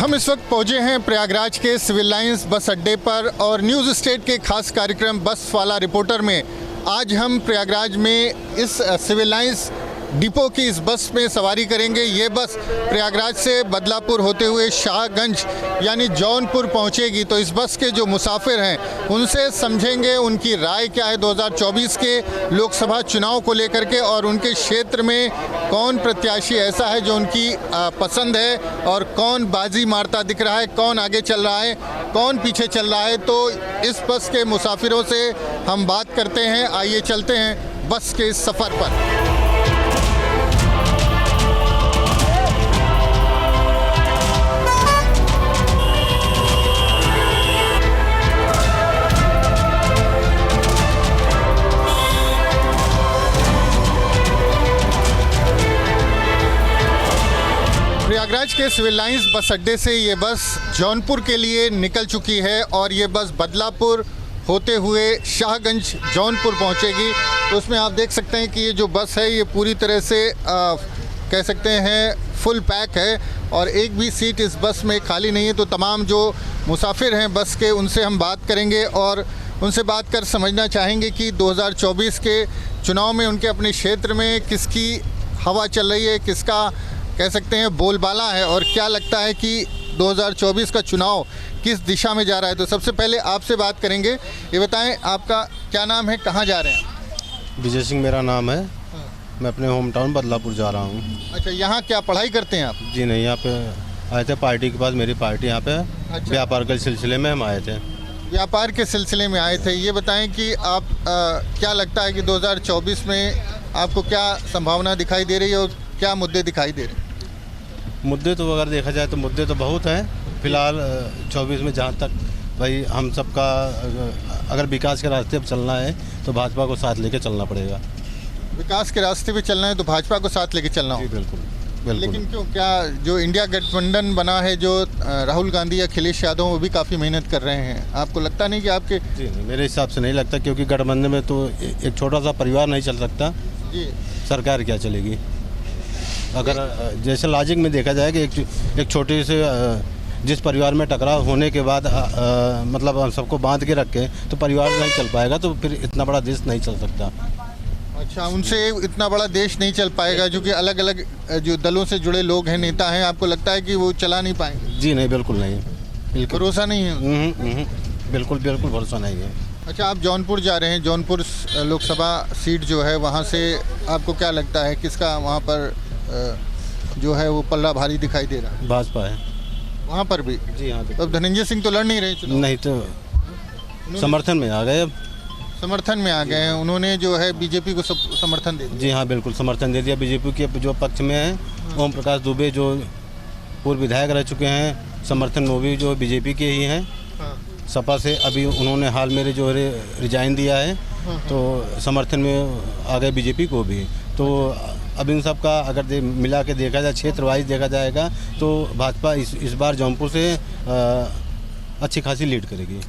हम इस वक्त पहुंचे हैं प्रयागराज के सिविल लाइंस बस अड्डे पर और न्यूज़ स्टेट के खास कार्यक्रम बस वाला रिपोर्टर में आज हम प्रयागराज में इस सिविल लाइंस डिपो की इस बस में सवारी करेंगे। ये बस प्रयागराज से बदलापुर होते हुए शाहगंज यानी जौनपुर पहुंचेगी। तो इस बस के जो मुसाफिर हैं उनसे समझेंगे उनकी राय क्या है 2024 के लोकसभा चुनाव को लेकर के, और उनके क्षेत्र में कौन प्रत्याशी ऐसा है जो उनकी पसंद है और कौन बाजी मारता दिख रहा है, कौन आगे चल रहा है, कौन पीछे चल रहा है। तो इस बस के मुसाफिरों से हम बात करते हैं। आइए चलते हैं बस के इस सफ़र पर। प्रयागराज के सिविल लाइंस बस अड्डे से ये बस जौनपुर के लिए निकल चुकी है और ये बस बदलापुर होते हुए शाहगंज जौनपुर पहुंचेगी। तो उसमें आप देख सकते हैं कि ये जो बस है ये पूरी तरह से कह सकते हैं फुल पैक है और एक भी सीट इस बस में खाली नहीं है। तो तमाम जो मुसाफिर हैं बस के उनसे हम बात करेंगे और उनसे बात कर समझना चाहेंगे कि 2024 के चुनाव में उनके अपने क्षेत्र में किसकी हवा चल रही है, किसका कह सकते हैं बोलबाला है और क्या लगता है कि 2024 का चुनाव किस दिशा में जा रहा है। तो सबसे पहले आपसे बात करेंगे। ये बताएं आपका क्या नाम है, कहाँ जा रहे हैं? विजय सिंह मेरा नाम है। मैं अपने होम टाउन बदलापुर जा रहा हूँ। अच्छा, यहाँ क्या पढ़ाई करते हैं आप? जी नहीं, यहाँ पे आए थे पार्टी के पास, मेरी पार्टी यहाँ पे। अच्छा। व्यापार के सिलसिले में हम आए थे। व्यापार के सिलसिले में आए थे। ये बताएं कि आप क्या लगता है कि 2024 में आपको क्या संभावना दिखाई दे रही है और क्या मुद्दे दिखाई दे रहे हैं? मुद्दे तो अगर देखा जाए तो मुद्दे तो बहुत हैं। फिलहाल 24 में जहाँ तक भाई हम सबका अगर विकास के रास्ते पर चलना है तो भाजपा को साथ लेके चलना पड़ेगा। विकास के रास्ते पे चलना है तो भाजपा को साथ लेके चलना होगा। बिल्कुल बिल्कुल। लेकिन क्यों, क्या जो इंडिया गठबंधन बना है, जो राहुल गांधी या अखिलेश यादव वो भी काफ़ी मेहनत कर रहे हैं, आपको लगता नहीं कि आपके? जी नहीं, मेरे हिसाब से नहीं लगता, क्योंकि गठबंधन में तो एक छोटा सा परिवार नहीं चल सकता। जी, सरकार क्या चलेगी? अगर जैसे लॉजिक में देखा जाए कि एक छोटे से जिस परिवार में टकराव होने के बाद मतलब हम सबको बांध के रखें तो परिवार नहीं चल पाएगा, तो फिर इतना बड़ा देश नहीं चल सकता। अच्छा, उनसे इतना बड़ा देश नहीं चल पाएगा जो कि अलग अलग जो दलों से जुड़े लोग हैं, नेता हैं, आपको लगता है कि वो चला नहीं पाएंगे? जी नहीं, बिल्कुल नहीं, बिल्कुल भरोसा नहीं है। बिल्कुल बिल्कुल भरोसा नहीं है। अच्छा, आप जौनपुर जा रहे हैं। जौनपुर लोकसभा सीट जो है वहाँ से आपको क्या लगता है किसका वहाँ पर जो है वो पल्ला भारी दिखाई दे रहा है? भाजपा है वहाँ पर भी। जी हाँ। तो धनंजय सिंह तो लड़ नहीं रहे चुनाव? नहीं, तो समर्थन में आ गए। अब समर्थन में आ गए हैं उन्होंने, जो है बीजेपी को समर्थन दे दिया। जी हाँ, बिल्कुल समर्थन दे दिया बीजेपी के जो पक्ष में है। ओम प्रकाश दुबे जो पूर्व विधायक रह चुके हैं, समर्थन में भी जो बीजेपी के ही हैं। सपा से अभी उन्होंने हाल में जो रिजाइन दिया है, तो समर्थन में आ गए बीजेपी को भी। तो अब इन सब का अगर मिला के देखा जाए, क्षेत्र वाइज देखा जाएगा, तो भाजपा इस बार जौनपुर से अच्छी खासी लीड करेगी।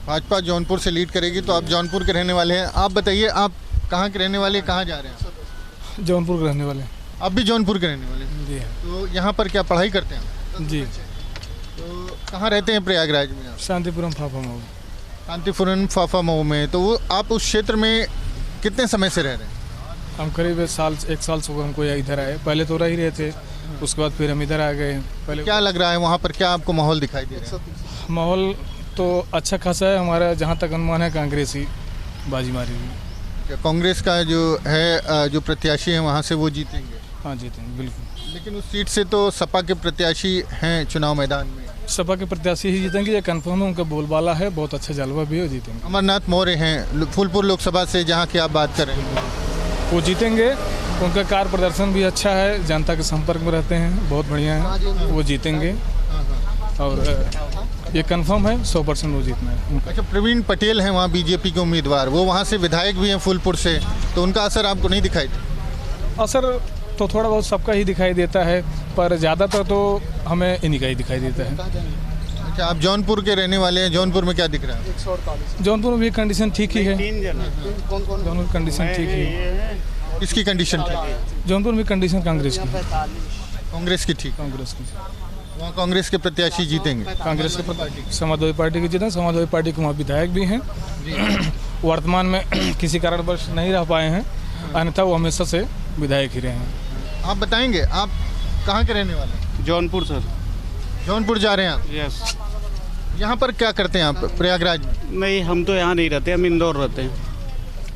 भाजपा जौनपुर से लीड करेगी। तो आप जौनपुर के रहने वाले हैं, आप बताइए आप कहाँ के रहने वाले, कहाँ जा रहे हैं? जौनपुर के रहने वाले। आप भी जौनपुर के रहने वाले हैं? जी। तो यहाँ पर क्या पढ़ाई करते हैं? जी। तो कहाँ रहते हैं प्रयागराज में आप? शांतिपुरम फाफा मऊ। शांतिपुरम फाफा मऊ में। तो वो आप उस क्षेत्र में कितने समय से रह रहे हैं? हम करीब एक साल से हमको इधर आए। पहले तो रह ही रहे थे, उसके बाद फिर हम इधर आ गए। पहले क्या लग रहा है वहाँ पर, क्या आपको माहौल दिखाई दे रहा है? माहौल तो अच्छा खासा है। हमारा जहाँ तक अनुमान है कांग्रेस ही बाजी मारेगी। कांग्रेस का जो है जो प्रत्याशी है वहाँ से वो जीतेंगे? हाँ, जीतेंगे बिल्कुल। लेकिन उस सीट से तो सपा के प्रत्याशी हैं चुनाव मैदान में। सपा के प्रत्याशी ही जीतेंगे, ये कन्फर्म है। उनका बोलबाला है, बहुत अच्छा जलवा भी है, जीतेंगे। अमरनाथ मौर्य हैं फूलपुर लोकसभा से, जहाँ की आप बात कर रहे हैं, वो जीतेंगे। उनका कार्य प्रदर्शन भी अच्छा है, जनता के संपर्क में रहते हैं, बहुत बढ़िया है, वो जीतेंगे। और ये कंफर्म है 100% वो जीतना है। अच्छा, प्रवीण पटेल हैं वहाँ बीजेपी के उम्मीदवार, वो वहाँ से विधायक भी हैं फूलपुर से, तो उनका असर आपको नहीं दिखाई देता? असर तो थोड़ा बहुत सबका ही दिखाई देता है, पर ज़्यादातर तो हमें इन्हीं का ही दिखाई देता है। अच्छा, आप जौनपुर के रहने वाले हैं, जौनपुर में क्या दिख रहा है? 148। जौनपुर में भी कंडीशन ठीक ही है। जौनपुर कंडीशन ठीक ही है। किसकी कंडीशन ठीक है? जौनपुर में कंडीशन कांग्रेस की। कांग्रेस की ठीक? कांग्रेस की। वहाँ कांग्रेस के प्रत्याशी जीतेंगे। कांग्रेस के समाजवादी पार्टी की जीता, समाजवादी पार्टी के वहाँ विधायक भी हैं। वर्तमान में किसी कारणवश नहीं रह पाए हैं, अन्यथा वो हमेशा से विधायक ही रहे हैं। आप बताएंगे, आप कहाँ के रहने वाले हैं? जौनपुर सर। जौनपुर जा रहे हैं आप? यस। यहाँ पर क्या करते हैं आप प्रयागराज में? नहीं, हम तो यहाँ नहीं रहते, हम इंदौर रहते हैं।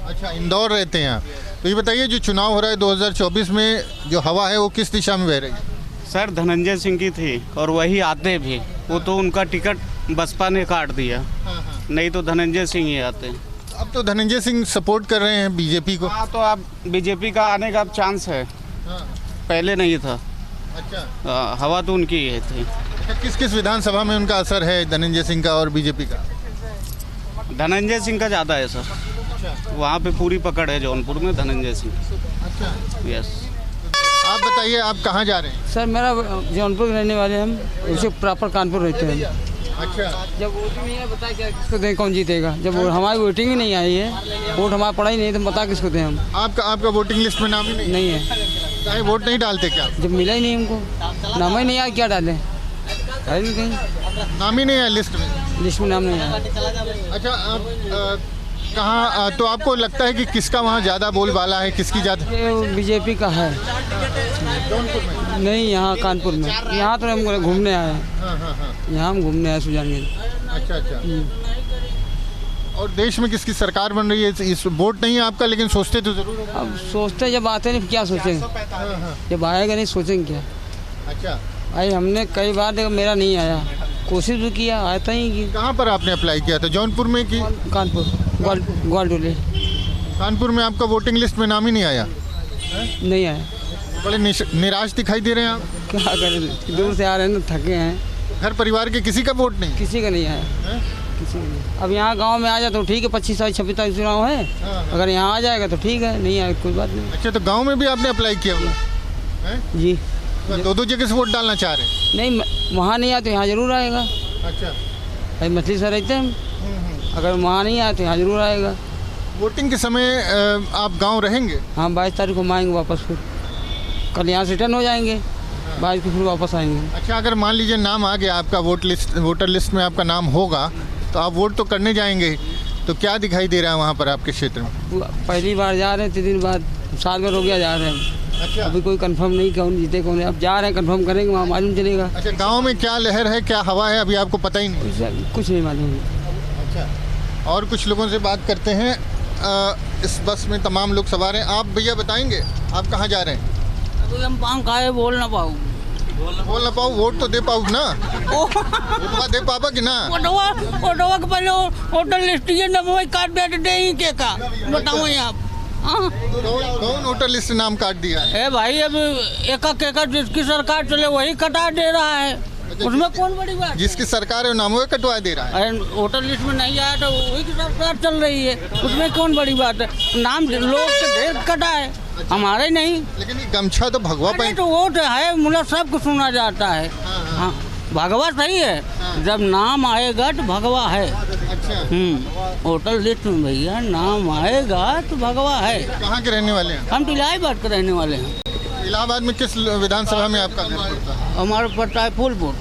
अच्छा, इंदौर रहते हैं आप। तो ये बताइए, जो चुनाव हो रहा है 2024 में, जो हवा है वो किस दिशा में बह रही है? सर धनंजय सिंह की थी और वही आते भी, वो तो उनका टिकट बसपा ने काट दिया, नहीं तो धनंजय सिंह ही आते। अब तो धनंजय सिंह सपोर्ट कर रहे हैं बीजेपी को। हाँ, तो अब बीजेपी का आने का चांस है, पहले नहीं था। अच्छा, हवा तो उनकी ही थी। किस किस विधानसभा में उनका असर है, धनंजय सिंह का और बीजेपी का? धनंजय सिंह का ज़्यादा है सर, वहाँ पे पूरी पकड़ है जौनपुर में धनंजय सिंह। अच्छा, यस। आप बताइए, आप कहाँ जा रहे हैं? सर मेरा जौनपुर के रहने वाले हम, उसे प्रॉपर कानपुर रहते हैं। अच्छा, जब वोटिंग नहीं है बताया क्या किसको दें, कौन जीतेगा? जब हमारी वोटिंग ही नहीं आई है, वोट हमारा पड़ा ही नहीं, तो बता किसको दें हम? आपका वोटिंग लिस्ट में नाम ही नहीं? नहीं है। चाहे वोट नहीं डालते क्या? जब मिला ही नहीं हमको, नाम ही नहीं आया, क्या डालें? है नहीं कहीं, नाम ही नहीं है लिस्ट में? लिस्ट में नाम नहीं आया। अच्छा, आप कहाँ, तो आपको लगता है कि किसका वहाँ ज़्यादा बोलबाला है, किसकी ज़्यादा? ये बीजेपी का है। जौनपुर में? नहीं, यहाँ कानपुर में। यहाँ तो हम घूमने आए हैं। हाँ। यहाँ हम घूमने आए सुजानगंज। अच्छा। और देश में किसकी सरकार बन रही है? इस वोट नहीं है आपका, लेकिन सोचते तो जरूर होंगे। अब सोचते जब आते नहीं क्या सोचेंगे, जब आएगा नहीं सोचेंगे क्या? अच्छा, भाई हमने कई बार देखा, मेरा नहीं आया, कोशिश भी किया, आता ही कि कहाँ पर आपने अप्लाई किया था? जौनपुर में कि कानपुर ग्वालडोली? कानपुर में आपका वोटिंग लिस्ट में नाम ही नहीं आया? नहीं आया। बड़े निराश दिखाई दे रहे हैं आप। क्या करें, दूर से आ रहे हैं ना, थके हैं। घर परिवार के किसी का वोट नहीं? किसी का नहीं आया, किसी का नहीं। अब यहाँ गांव में आ जाए तो ठीक है, 25-26 तारीख चुनाव है, अगर यहाँ आ जाएगा तो ठीक है, नहीं आएगा कोई बात नहीं। अच्छा, तो गाँव में भी आपने अप्लाई किया हुआ? जी। दो जगह से वोट डालना चाह रहे हैं? नहीं, वहाँ नहीं आया तो यहाँ जरूर आएगा। अच्छा, भाई मछली से रहते हैं हम, अगर वहाँ नहीं आया तो यहाँ जरूर आएगा। वोटिंग के समय आप गांव रहेंगे? हाँ, 22 तारीख को हम आएंगे वापस, फिर कल यहाँ से रिटर्न हो जाएंगे, 22 को फिर वापस आएंगे। अच्छा, अगर मान लीजिए नाम आ गया आपका, वोटर लिस्ट में आपका नाम होगा, तो आप वोट तो करने जाएंगे, तो क्या दिखाई दे रहा है वहाँ पर आपके क्षेत्र में? पहली बार जा रहे हैं, 3 दिन बाद, साल भर हो गया जा रहे हैं। अच्छा, अभी कोई कंफर्म नहीं कौन जीते कौन है, अब जा रहे हैं, कंफर्म करेंगे, वहाँ मालूम चलेगा। अच्छा, गांव में क्या लहर है, क्या हवा है, अभी आपको पता ही नहीं? कुछ नहीं मालूम। अच्छा, और कुछ लोगों से बात करते हैं। इस बस में तमाम लोग सवार हैं। आप भैया बताएंगे, आप कहाँ जा रहे हैं? अभी हम पान खाए, बोल ना पाऊँ। बोल ना पाऊँ, वोट तो दे पाऊँ ना? वोट दे पापा कि ना? फोटोवा के पहले होटल लिस्ट ये नंबर काट दे ही के का बताओ आप। कौन वोटर लिस्ट नाम काट दिया है? भाई अब एक जिसकी सरकार चले वही कटा दे रहा है, उसमें कौन बड़ी बात? जिसकी सरकार है नाम वो कटवा दे रहा है। वोटर लिस्ट में नहीं आया तो वही की सरकार चल रही है, उसमें कौन बड़ी बात है? नाम लोग के ढेर कटा है, हमारे नहीं। लेकिन ये गमछा तो भगवा पहन, तो वोट है, मुला सबको सुना जाता है। हाँ, भगवा सही है, जब नाम आएगा तो भगवा है। अच्छा, वोटर लिस्ट में भैया नाम आएगा तो भगवा है। कहाँ के रहने वाले हैं? हम तो इलाहाबाद के रहने वाले हैं। इलाहाबाद में किस विधानसभा में आपका घर पड़ता है? हमारा पड़ता है फूलपुर।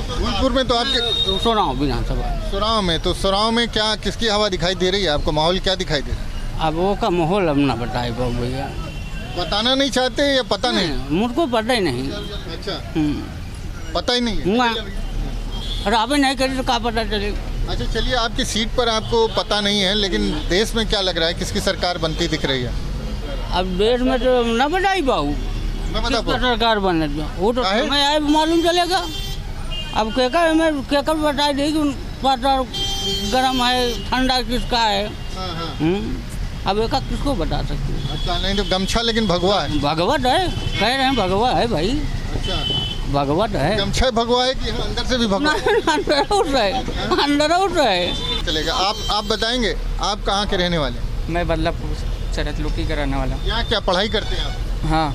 फूलपुर में तो आपके सोनाव विधानसभा। सुराव में, तो सुराव में क्या, किसकी हवा दिखाई दे रही है आपको? माहौल क्या दिखाई दे रहा है? अब वो का माहौल अब ना बताए भैया, बताना नहीं चाहते या पता नहीं? मुझको पता ही नहीं। अच्छा, पता ही नहीं है। अरे आप नहीं करी तो क्या पता चलेगा? अच्छा, चलिए, आपकी सीट पर आपको पता नहीं है, लेकिन देश में क्या लग रहा है, किसकी सरकार बनती दिख रही है? अब देश में तो न बताई पाऊ मैं सरकार बने, वो तो समय आए मालूम चलेगा। अब केकर बताई देगी, पता गर्म है ठंडा किसका है। अब एक किसको बता सकते हैं? अच्छा, नहीं तो गमछा लेकिन भगवा है। भगवत है, कह रहे हैं भगवा है भाई। अच्छा, भगवत है। गमछा भगवा है कि अंदर से भी भगवा? अंदर है। चलेगा। आप बताएंगे, आप कहाँ के रहने वाले? मैं बदलापुर चरतलुकी का रहने वाला हूँ। यहाँ क्या पढ़ाई करते हैं आप? हाँ,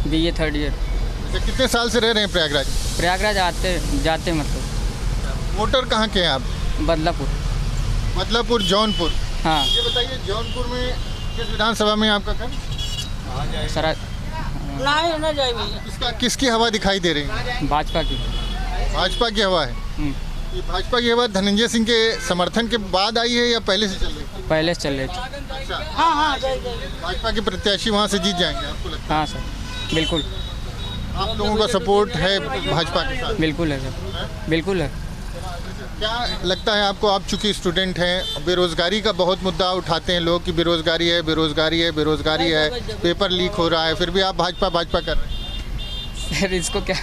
BA 3rd ईयर। अच्छा, कितने साल से रह रहे हैं प्रयागराज? प्रयागराज आते जाते मतलब। वोटर कहाँ के हैं आप? बदलापुर जौनपुर। हाँ। ये बताइए, जौनपुर में किस विधानसभा में आपका घर? सरा ना जाए भैया। किसकी हवा दिखाई दे रही है? भाजपा की। भाजपा की हवा है। ये भाजपा की हवा धनंजय सिंह के समर्थन के बाद आई है या पहले से चल रही है? पहले से चल रही थी। अच्छा, हाँ भाजपा के प्रत्याशी वहाँ से जीत जाएंगे आपको लगता हाँ सर, बिल्कुल है? आप लोगों का सपोर्ट है भाजपा के साथ? बिल्कुल है सर, बिल्कुल है। क्या लगता है आपको, आप चूंकि स्टूडेंट हैं, बेरोजगारी का बहुत मुद्दा उठाते हैं लोग कि बेरोजगारी है, बेरोजगारी है, बेरोजगारी है, पेपर लीक हो रहा है, फिर भी आप भाजपा भाजपा कर रहे हैं। सर इसको क्या,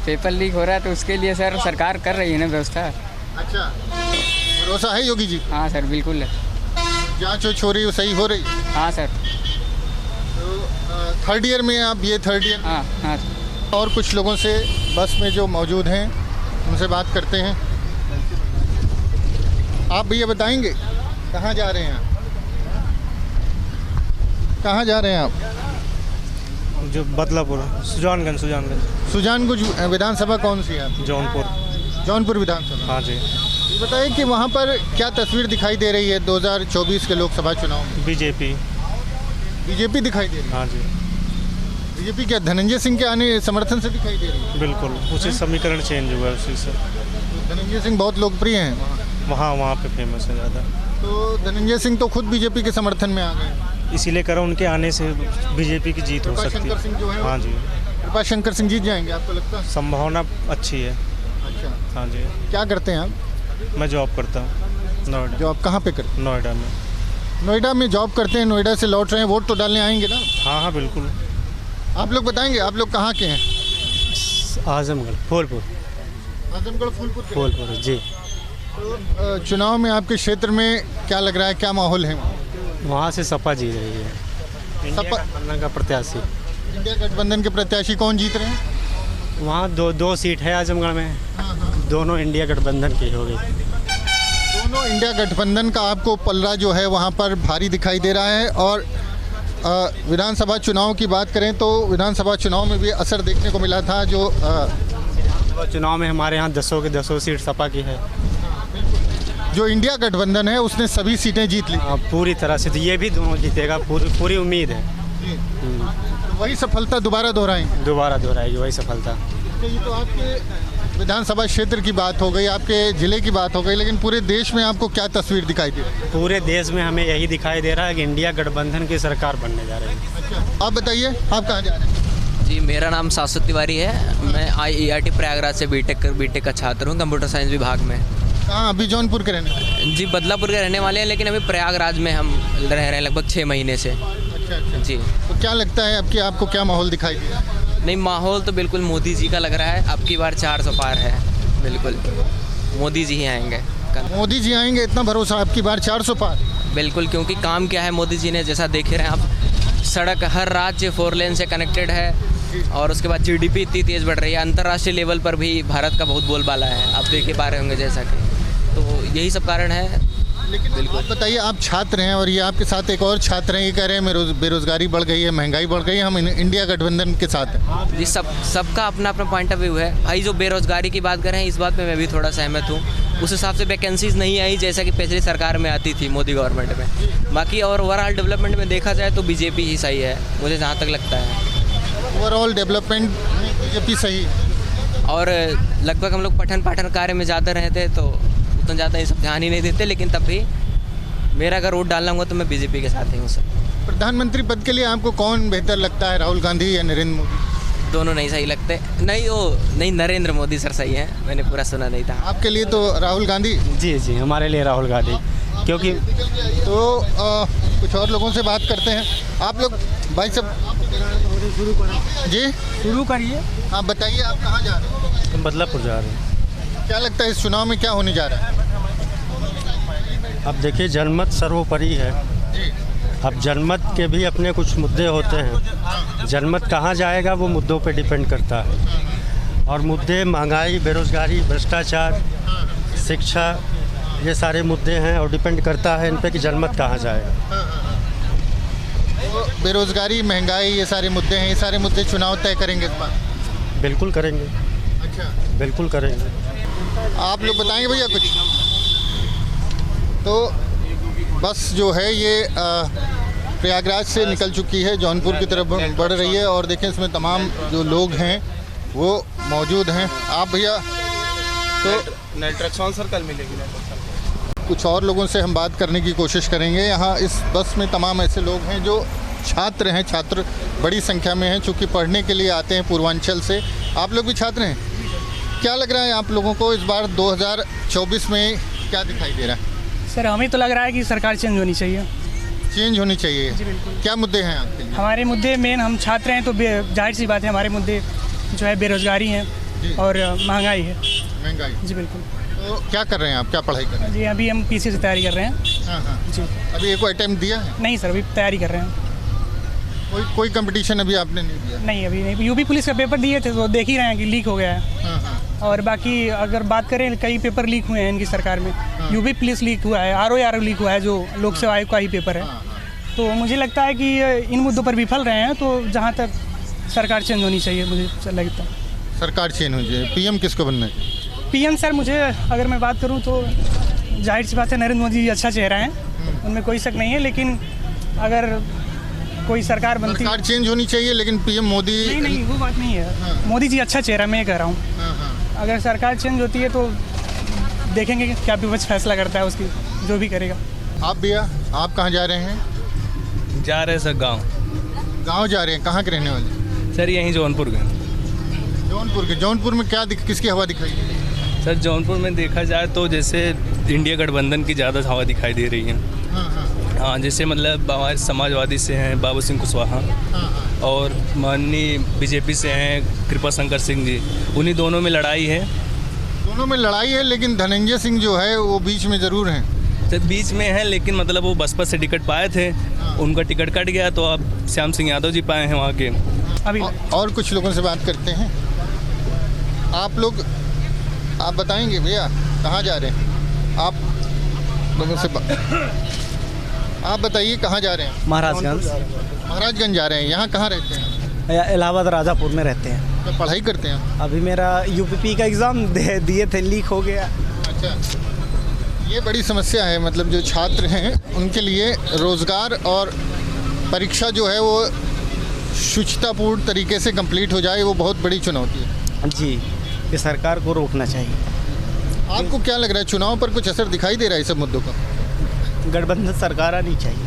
पेपर लीक हो रहा है तो उसके लिए सर सरकार कर रही है ना व्यवस्था। अच्छा, भरोसा है योगी जी? हाँ सर, बिल्कुल है। जाँच वाँच हो रही है, सही हो रही है? हाँ सर। तो थर्ड ईयर में आप, ये थर्ड ईयर। हाँ हाँ। और कुछ लोगों से बस में जो मौजूद हैं उनसे बात करते हैं। आप भैया बताएंगे कहाँ जा रहे हैं आप? कहाँ जा रहे हैं आप? जो बदलापुर, सुजानगंज। सुजानगंज विधानसभा कौन सी है आपकी? जौनपुर विधानसभा। हाँ जी। ये बताइए कि वहाँ पर क्या तस्वीर दिखाई दे रही है 2024 के लोकसभा चुनाव में? बीजेपी दिखाई दे रही है। हाँ जी, बीजेपी क्या धनंजय सिंह के आने समर्थन से दिखाई दे रही है? बिल्कुल उसी समीकरण चेंज हुआ है उसी से। धनंजय सिंह बहुत लोकप्रिय हैं वहाँ पे फेमस है ज़्यादा। तो धनंजय सिंह तो खुद बीजेपी के समर्थन में आ गए, इसीलिए करो उनके आने से बीजेपी की जीत हो सकती कृपाशंकर सिंह जो है। है, हाँ जी, कृपाशंकर सिंह जीत जाएंगे आपको लगता है? संभावना अच्छी है। अच्छा, हाँ जी। क्या करते हैं आप? मैं जॉब करता हूँ नोएडा। जॉब कहाँ पे करते हैं? नोएडा में। नोएडा में जॉब करते हैं, नोएडा से लौट रहे हैं, वोट तो डालने आएंगे ना? हाँ बिल्कुल। आप लोग बताएंगे, आप लोग कहाँ के हैं? आजमगढ़, फूलपुर फूलपुर जी। तो चुनाव में आपके क्षेत्र में क्या लग रहा है, क्या माहौल है? वहाँ से सपा जीत रही है। सपा गठबंधन का प्रत्याशी। इंडिया गठबंधन के प्रत्याशी कौन जीत रहे हैं? वहाँ दो सीट है आजमगढ़ में, दोनों इंडिया गठबंधन की हो गई। दोनों इंडिया गठबंधन का आपको पलड़ा जो है वहाँ पर भारी दिखाई दे रहा है। और विधानसभा चुनाव की बात करें तो विधानसभा चुनाव में भी असर देखने को मिला था। जो चुनाव में हमारे यहाँ 10 के 10 सीट सपा की है। जो इंडिया गठबंधन है उसने सभी सीटें जीत ली। पूरी तरह से, तो ये भी दोनों जीतेगा, पूरी उम्मीद है। तो वही सफलता दोबारा दोहराएंगे? दोबारा दोहराएगी वही सफलता। ये तो आपके विधानसभा क्षेत्र की बात हो गई, आपके ज़िले की बात हो गई, लेकिन पूरे देश में आपको क्या तस्वीर दिखाई दे रही है? पूरे देश में हमें यही दिखाई दे रहा है कि इंडिया गठबंधन की सरकार बनने जा रही है। अच्छा, आप बताइए आप कहाँ जा रहे हैं? जी, मेरा नाम शाश्वत तिवारी है। मैं IIT प्रयागराज से बीटेक का छात्र हूँ, कंप्यूटर साइंस विभाग में। हाँ, अभी जौनपुर के रहने वाले? जी, बदलापुर के रहने वाले हैं, लेकिन अभी प्रयागराज में हम रह रहे हैं लगभग 6 महीने से। अच्छा। जी। तो क्या लगता है अब कि आपको क्या माहौल दिखाई दे रहा है? नहीं, माहौल तो बिल्कुल मोदी जी का लग रहा है। अब की बार 400 पार है, बिल्कुल मोदी जी ही आएंगे। मोदी जी आएंगे, इतना भरोसा आपकी बार 400 पार? बिल्कुल, क्योंकि काम किया है मोदी जी ने, जैसा देख रहे हैं आप। सड़क हर राज्य 4 लेन से कनेक्टेड है, और उसके बाद GDP इतनी तेज़ बढ़ रही है। अंतर्राष्ट्रीय लेवल पर भी भारत का बहुत बोलबाला है, आप देख पा रहे होंगे जैसा कि। तो यही सब कारण है। लेकिन बिल्कुल बताइए, आप छात्र हैं और ये आपके साथ एक और छात्र हैं, ये कह रहे हैं बेरोजगारी बढ़ गई है, महंगाई बढ़ गई है, हम इंडिया गठबंधन के साथ हैं। जी, सबका अपना अपना पॉइंट ऑफ व्यू है भाई। जो बेरोजगारी की बात करें, इस बात में मैं भी थोड़ा सहमत हूँ। उस हिसाब से वैकेंसीज नहीं आई जैसा कि पिछली सरकार में आती थी, मोदी गवर्नमेंट में। बाकी और ओवरऑल डेवलपमेंट में देखा जाए तो बीजेपी ही सही है, मुझे जहाँ तक लगता है। ओवरऑल डेवलपमेंट बीजेपी सही है। और लगभग हम लोग पठन पाठन कार्य में ज़्यादा रहते तो उतना ज़्यादा ये सब ध्यान ही नहीं देते, लेकिन तब भी मेरा अगर वोट डालना होगा तो मैं बीजेपी के साथ ही हूँ सर। प्रधानमंत्री पद के लिए आपको कौन बेहतर लगता है, राहुल गांधी या नरेंद्र मोदी? दोनों नहीं सही लगते। नहीं, नरेंद्र मोदी सर सही है, मैंने पूरा सुना नहीं था। आपके लिए तो राहुल गांधी? जी, हमारे लिए राहुल गांधी, क्योंकि तो कुछ और लोगों से बात करते हैं। आप लोग भाई सब जी शुरू करिए। आप बताइए, आप कहाँ जा रहे हैं? बदलापुर जा रहे हैं। क्या लगता है इस चुनाव में क्या होने जा रहा है? अब देखिए, जनमत सर्वोपरि है। अब जनमत के भी अपने कुछ मुद्दे होते हैं। जनमत कहाँ जाएगा वो मुद्दों पे डिपेंड करता है। और मुद्दे महंगाई, बेरोजगारी, भ्रष्टाचार, शिक्षा, ये सारे मुद्दे हैं और डिपेंड करता है इन पे कि जनमत कहाँ जाएगा। बेरोजगारी, महंगाई, ये सारे मुद्दे हैं, ये सारे मुद्दे चुनाव तय करेंगे इस बार? बिल्कुल करेंगे। अच्छा, बिल्कुल करेंगे। आप लोग बताएंगे भैया कुछ? तो बस जो है ये प्रयागराज से निकल चुकी है, जौनपुर की तरफ बढ़ रही है। और देखें इसमें तमाम जो लोग हैं वो मौजूद हैं। आप भैया तो नैट्रॉक्सॉन सर कल मिलेगी। कुछ और लोगों से हम बात करने की कोशिश करेंगे। यहाँ इस बस में तमाम ऐसे लोग हैं जो छात्र हैं, छात्र बड़ी संख्या में हैं चूँकि पढ़ने के लिए आते हैं पूर्वांचल से। आप लोग भी छात्र हैं, क्या लग रहा है आप लोगों को इस बार 2024 में क्या दिखाई दे रहा है? सर हमें तो लग रहा है कि सरकार चेंज होनी चाहिए। चेंज होनी चाहिए? जी बिल्कुल। क्या मुद्दे हैं आपके लिए? हमारे मुद्दे मेन, हम छात्र हैं तो जाहिर सी बात है हमारे मुद्दे जो है बेरोजगारी हैं और महंगाई है। महंगाई? जी बिल्कुल। तो क्या कर रहे हैं आप, क्या पढ़ाई कर रहे हैं? जी अभी हम पीसी से तैयारी कर रहे हैं। हाँ हाँ जी। अभी एक अटेम्प्ट दिया है? नहीं सर, अभी तैयारी कर रहे हैं। कोई कंपटीशन अभी आपने नहीं दिया? नहीं अभी नहीं। यूपी पुलिस का पेपर दिए थे तो देख ही रहे हैं कि लीक हो गया है। हाँ हाँ। और बाकी अगर बात करें, कई पेपर लीक हुए हैं इनकी सरकार में। यूपी पुलिस लीक हुआ है, आरओ लीक हुआ है जो लोक सेवा आयोग का ही पेपर है। तो मुझे लगता है कि इन मुद्दों पर विफल रहे हैं, तो जहाँ तक सरकार चेंज होनी चाहिए मुझे लगता है। सरकार चेंज होनी चाहिए। पीएम किसको बनना है? पीएम सर मुझे अगर मैं बात करूं तो जाहिर सी बात है नरेंद्र मोदी जी अच्छा चेहरा है, उनमें कोई शक नहीं है। लेकिन अगर कोई सरकार बनती, सरकार चेंज होनी चाहिए लेकिन पीएम मोदी नहीं वो बात नहीं है। मोदी जी अच्छा चेहरा, मैं ये कह रहा हूँ। अगर सरकार चेंज होती है तो देखेंगे कि क्या विपक्ष फैसला करता है उसकी, जो भी करेगा। आप भैया, आप कहाँ जा रहे हैं? जा रहे हैं सर गाँव जा रहे हैं। कहाँ के रहने वाले? सर यहीं जौनपुर के। जौनपुर में क्या किसकी हवा दिखाई दे रही है? सर जौनपुर में देखा जाए तो जैसे इंडिया गठबंधन की ज़्यादा हवा दिखाई दे रही है। हाँ जैसे मतलब हमारे समाजवादी से हैं बाबू सिंह कुशवाहा और माननीय बीजेपी से हैं कृपा शंकर सिंह जी, उन्हीं दोनों में लड़ाई है। दोनों में लड़ाई है लेकिन धनंजय सिंह जो है वो बीच में ज़रूर हैं। सर बीच में है लेकिन मतलब वो बसपा से टिकट पाए थे, उनका टिकट कट गया तो अब श्याम सिंह यादव जी पाए हैं वहाँ के। अभी और कुछ लोगों से बात करते हैं। आप बताएंगे भैया कहाँ जा रहे हैं? आप लोगों से आप बताइए कहाँ जा रहे हैं? महाराजगंज जा रहे हैं। यहाँ कहाँ रहते हैं? इलाहाबाद राजापुर में रहते हैं। तो पढ़ाई करते हैं? अभी मेरा यूपीपी का एग्ज़ाम दिए थे, लीक हो गया। अच्छा, ये बड़ी समस्या है। मतलब जो छात्र हैं उनके लिए रोज़गार और परीक्षा जो है वो शुचितापूर्ण तरीके से कंप्लीट हो जाए, वो बहुत बड़ी चुनौती है। जी, ये सरकार को रोकना चाहिए। आपको क्या लग रहा है, चुनाव पर कुछ असर दिखाई दे रहा है इस सब मुद्दों का? गठबंधन सरकार आनी चाहिए।